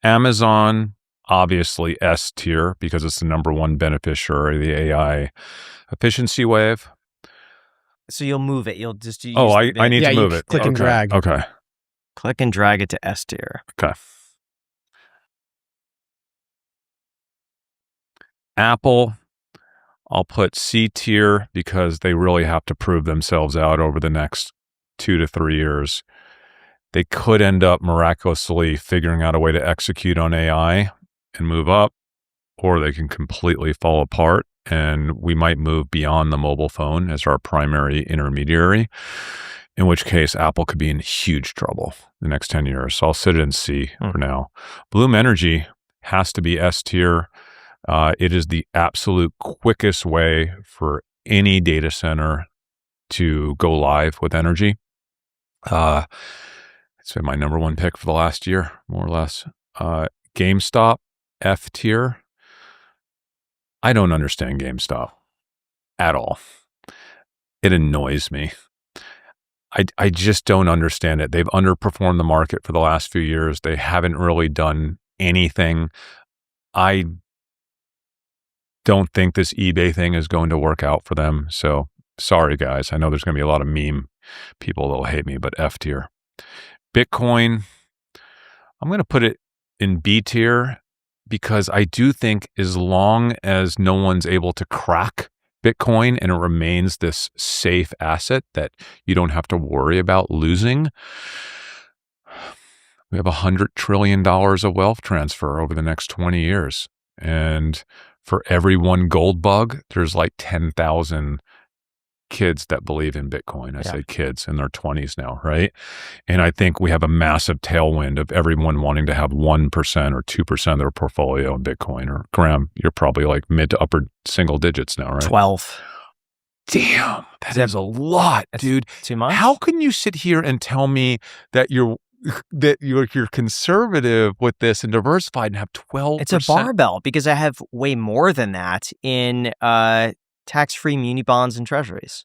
Amazon, obviously S tier because it's the #1 beneficiary of the AI efficiency wave. So you'll move it. You'll just use I need to move it. Click and drag. Okay. Click and drag it to S tier. Okay. Apple, I'll put C tier because they really have to prove themselves out over the next 2 to 3 years. They could end up miraculously figuring out a way to execute on AI and move up, or they can completely fall apart and we might move beyond the mobile phone as our primary intermediary, in which case Apple could be in huge trouble the next 10 years. So I'll sit it in C for now. Bloom Energy has to be S tier. It is the absolute quickest way for any data center to go live with energy. It's been my #1 pick for the last year, more or less. GameStop, F tier. I don't understand GameStop at all. It annoys me. I just don't understand it. They've underperformed the market for the last few years. They haven't really done anything. I don't think this eBay thing is going to work out for them. So sorry, guys. I know there's going to be a lot of meme people that will hate me, but F tier. Bitcoin, I'm going to put it in B tier because I do think as long as no one's able to crack Bitcoin and it remains this safe asset that you don't have to worry about losing, we have $100 trillion of wealth transfer over the next 20 years. And for every one gold bug, there's like 10,000 kids that believe in Bitcoin. I say kids in their 20s now, right? And I think we have a massive tailwind of everyone wanting to have 1% or 2% of their portfolio in Bitcoin. Or Graham, you're probably like mid to upper single digits now, right? 12. Damn, that is a lot, dude. Too much? How can you sit here and tell me that you're conservative with this and diversified and have 12%? It's a barbell because I have way more than that in tax-free muni bonds and treasuries.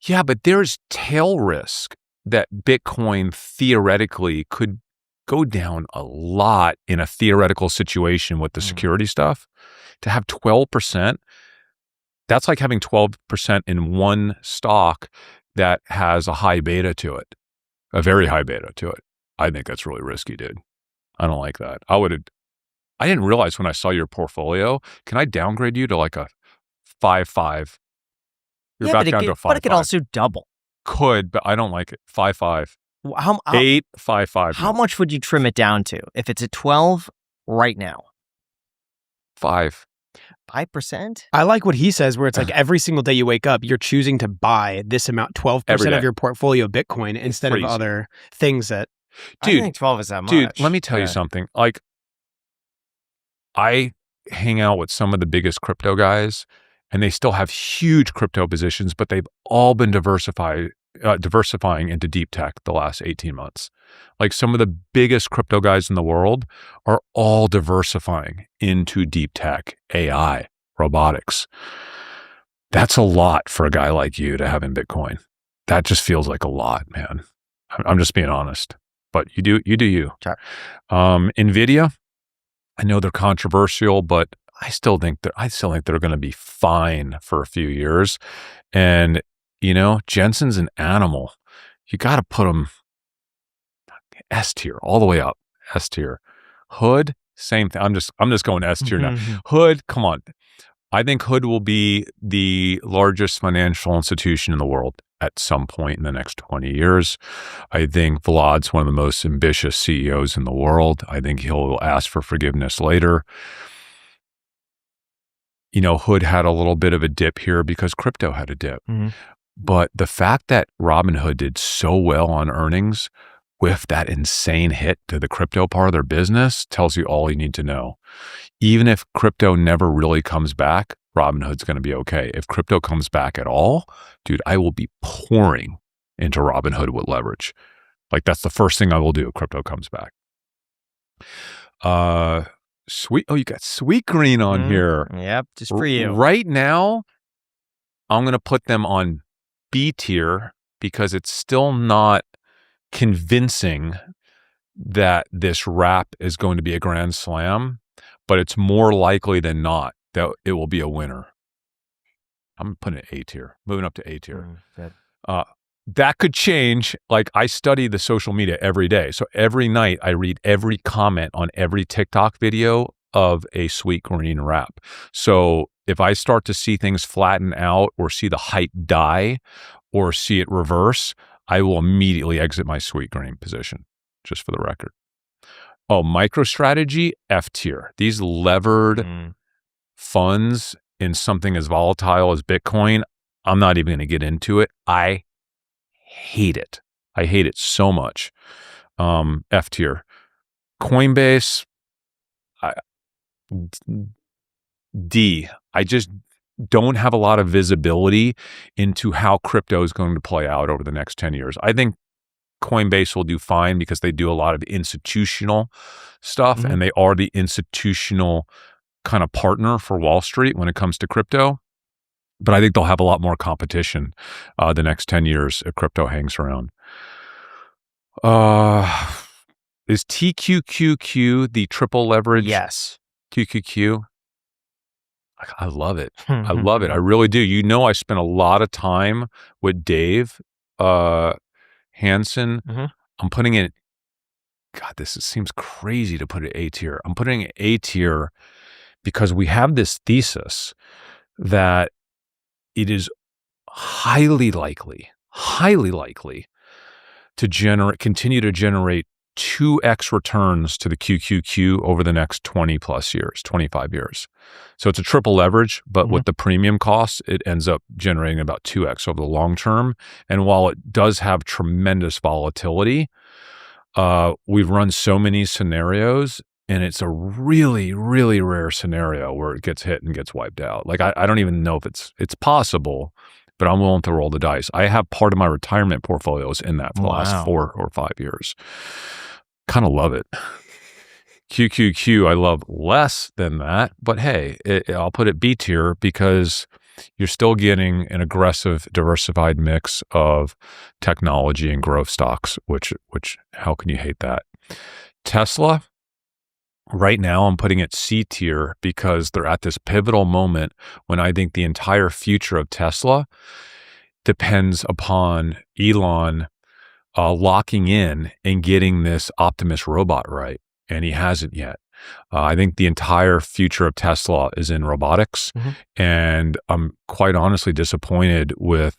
Yeah, but there's tail risk that Bitcoin theoretically could go down a lot in a theoretical situation with the security stuff. To have 12%, that's like having 12% in one stock that has a high beta to it, a very high beta to it. I think that's really risky, dude. I don't like that. I didn't realize when I saw your portfolio, can I downgrade you to like a 5.5? You're back down to a 5.5. But it could also double. Could, but I don't like it. 5.5. 8, 5.5. How much would you trim it down to if it's at 12 right now? 5. 5%? I like what he says, where it's like every single day you wake up, you're choosing to buy this amount, 12% of your portfolio Bitcoin instead of other things that. Dude, I think 12 is that much. Dude, let me tell you something. Like, I hang out with some of the biggest crypto guys, and they still have huge crypto positions, but they've all been diversifying into deep tech the last 18 months. Like some of the biggest crypto guys in the world are all diversifying into deep tech, AI, robotics. That's a lot for a guy like you to have in Bitcoin. That just feels like a lot, man. I'm just being honest. But you do you. Sure. NVIDIA, I know they're controversial, but I still think they're going to be fine for a few years. And you know, Jensen's an animal. You got to put them S tier all the way up. S tier. Hood, same thing. I'm just going S tier now. Hood, come on. I think Hood will be the largest financial institution in the world at some point in the next 20 years. I think Vlad's one of the most ambitious CEOs in the world. I think he'll ask for forgiveness later. You know, Hood had a little bit of a dip here because crypto had a dip. But the fact that Robinhood did so well on earnings with that insane hit to the crypto part of their business tells you all you need to know. Even if crypto never really comes back, Robinhood's going to be okay. If crypto comes back at all, dude, I will be pouring into Robinhood with leverage. Like that's the first thing I will do if crypto comes back. You got Sweet Green on here. Yep, just for you. Right now, I'm going to put them on B tier because it's still not convincing that this wrap is going to be a grand slam, but it's more likely than not that it will be a winner. I'm putting it A tier, moving up to A tier. That could change. Like, I study the social media every day. So every night I read every comment on every TikTok video of a sweet green wrap. So if I start to see things flatten out or see the hype die or see it reverse, I will immediately exit my sweet green position, just for the record. Oh, MicroStrategy, F tier. These levered funds in something as volatile as Bitcoin, I'm not even going to get into it. I hate it. I hate it so much. F tier. Coinbase, D. I just don't have a lot of visibility into how crypto is going to play out over the next 10 years. I think Coinbase will do fine because they do a lot of institutional stuff and they are the institutional kind of partner for Wall Street when it comes to crypto. But I think they'll have a lot more competition the next 10 years if crypto hangs around. Is TQQQ the triple leverage? Yes. QQQ? I love it. I love it. I really do. You know, I spent a lot of time with Dave Hansen. I'm putting it, God, seems crazy to put it A tier. I'm putting it A tier because we have this thesis that it is highly likely to continue to generate 2x returns to the QQQ over the next 20 plus years, 25 years. So it's a triple leverage, but with the premium costs, it ends up generating about 2x over the long term. And while it does have tremendous volatility, we've run so many scenarios, and it's a really, really rare scenario where it gets hit and gets wiped out. Like, I don't even know if it's possible, but I'm willing to roll the dice. I have part of my retirement portfolios in that for the last 4 or 5 years. Kind of love it. QQQ, I love less than that, but hey, I'll put it B tier because you're still getting an aggressive, diversified mix of technology and growth stocks, which how can you hate that? Tesla, right now I'm putting it C tier because they're at this pivotal moment when I think the entire future of Tesla depends upon Elon locking in and getting this Optimus robot right, and he hasn't yet. I think the entire future of Tesla is in robotics, and I'm quite honestly disappointed with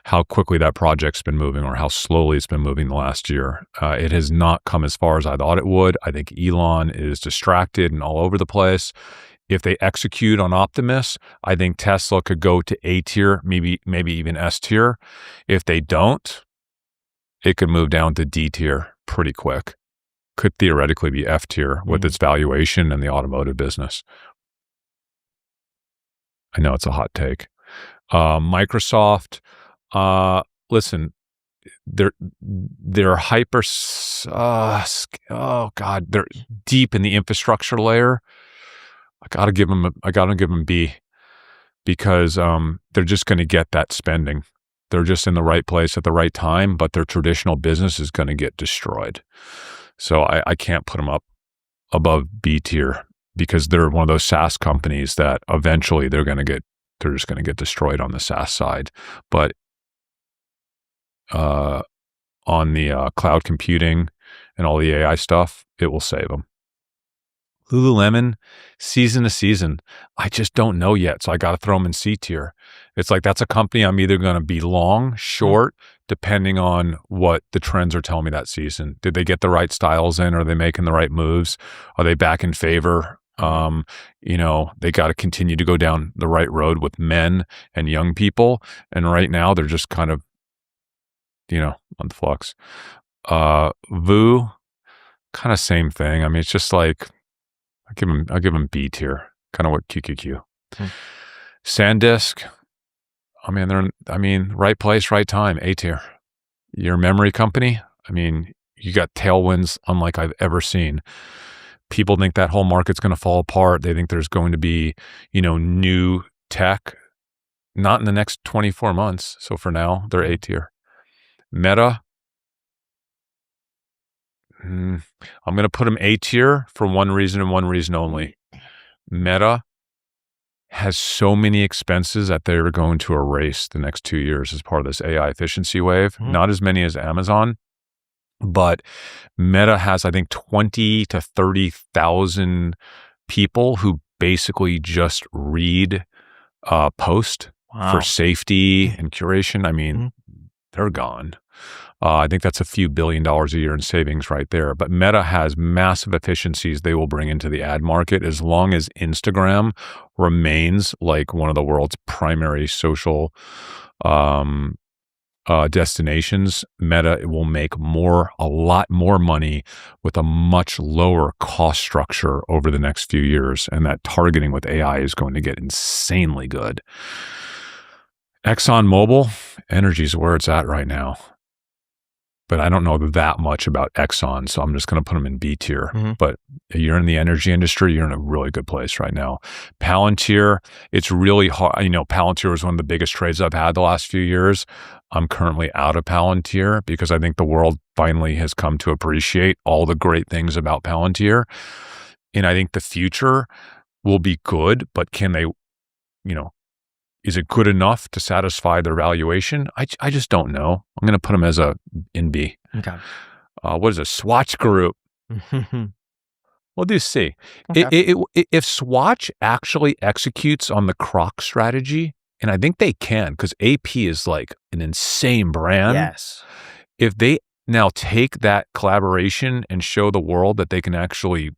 how quickly that project's been moving or how slowly it's been moving the last year. It has not come as far as I thought it would. I think Elon is distracted and all over the place. If they execute on Optimus, I think Tesla could go to A tier, maybe even S tier. If they don't, it could move down to D tier pretty quick. Could theoretically be F tier with its valuation and the automotive business. I know it's a hot take. Microsoft, listen, they're hyper, they're deep in the infrastructure layer. I gotta give them B because they're just going to get that spending. They're just in the right place at the right time, but their traditional business is going to get destroyed. So I can't put them up above B tier because they're one of those SaaS companies that eventually they're just going to get destroyed on the SaaS side. But on the cloud computing and all the AI stuff, it will save them. Lululemon, season to season, I just don't know yet. So I got to throw them in C tier. It's like, that's a company I'm either going to be long, short, depending on what the trends are telling me that season. Did they get the right styles in? Are they making the right moves? Are they back in favor? They got to continue to go down the right road with men and young people. And right now they're just kind of, on the flux. VU, kind of same thing. I mean, it's just like, I'll give them B tier, kind of what QQQ. SanDisk, right place, right time, A tier. Your memory company, you got tailwinds unlike I've ever seen. People think that whole market's going to fall apart. They think there's going to be, new tech, not in the next 24 months. So for now, they're A tier. Meta, I'm going to put them A tier for one reason and one reason only. Meta has so many expenses that they're going to erase the next 2 years as part of this AI efficiency wave. Not as many as Amazon, but Meta has, I think, 20 to 30,000 people who basically just read post for safety and curation. I mean, they're gone. I think that's a few $1 billion a year in savings right there. But Meta has massive efficiencies they will bring into the ad market as long as Instagram remains like one of the world's primary social destinations. Meta will make a lot more money with a much lower cost structure over the next few years. And that targeting with AI is going to get insanely good. ExxonMobil, energy is where it's at right now. But I don't know that much about Exxon, so I'm just going to put them in B tier. But you're in the energy industry, you're in a really good place right now. Palantir, it's really hard. Palantir was one of the biggest trades I've had the last few years. I'm currently out of Palantir because I think the world finally has come to appreciate all the great things about Palantir. And I think the future will be good, but can they, is it good enough to satisfy their valuation? I just don't know. I'm going to put them as in B. Okay. What is it? Swatch Group. We'll do C. Okay. If Swatch actually executes on the Croc strategy, and I think they can, because AP is like an insane brand. Yes. If they now take that collaboration and show the world that they can actually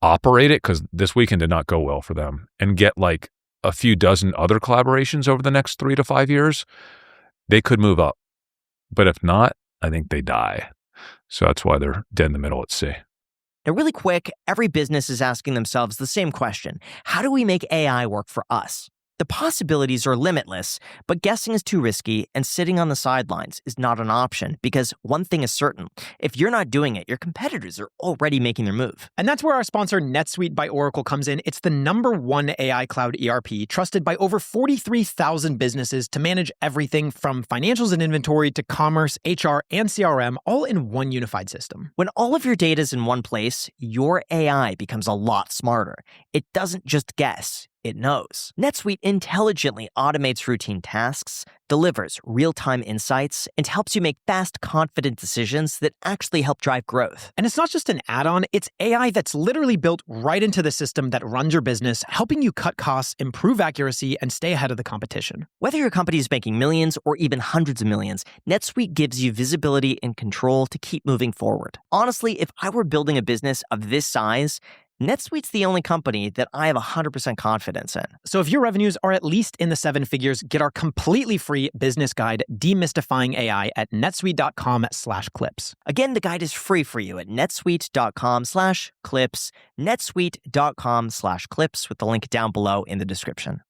operate it, because this weekend did not go well for them, and get like a few dozen other collaborations over the next 3 to 5 years, they could move up. But if not, I think they die. So that's why they're dead in the middle at C. Now, really quick, every business is asking themselves the same question. How do we make AI work for us? The possibilities are limitless, but guessing is too risky, and sitting on the sidelines is not an option, because one thing is certain. If you're not doing it, your competitors are already making their move. And that's where our sponsor NetSuite by Oracle comes in. It's the #1 AI cloud ERP, trusted by over 43,000 businesses to manage everything from financials and inventory to commerce, HR, and CRM, all in one unified system. When all of your data is in one place, your AI becomes a lot smarter. It doesn't just guess. It knows. NetSuite intelligently automates routine tasks, delivers real-time insights, and helps you make fast, confident decisions that actually help drive growth. And it's not just an add-on, it's AI that's literally built right into the system that runs your business, helping you cut costs, improve accuracy, and stay ahead of the competition. Whether your company is making millions or even hundreds of millions, NetSuite gives you visibility and control to keep moving forward. Honestly, if I were building a business of this size, NetSuite's the only company that I have 100% confidence in. So if your revenues are at least in the 7 figures, get our completely free business guide, Demystifying AI, at netsuite.com/clips. Again, the guide is free for you at netsuite.com/clips, netsuite.com/clips, with the link down below in the description.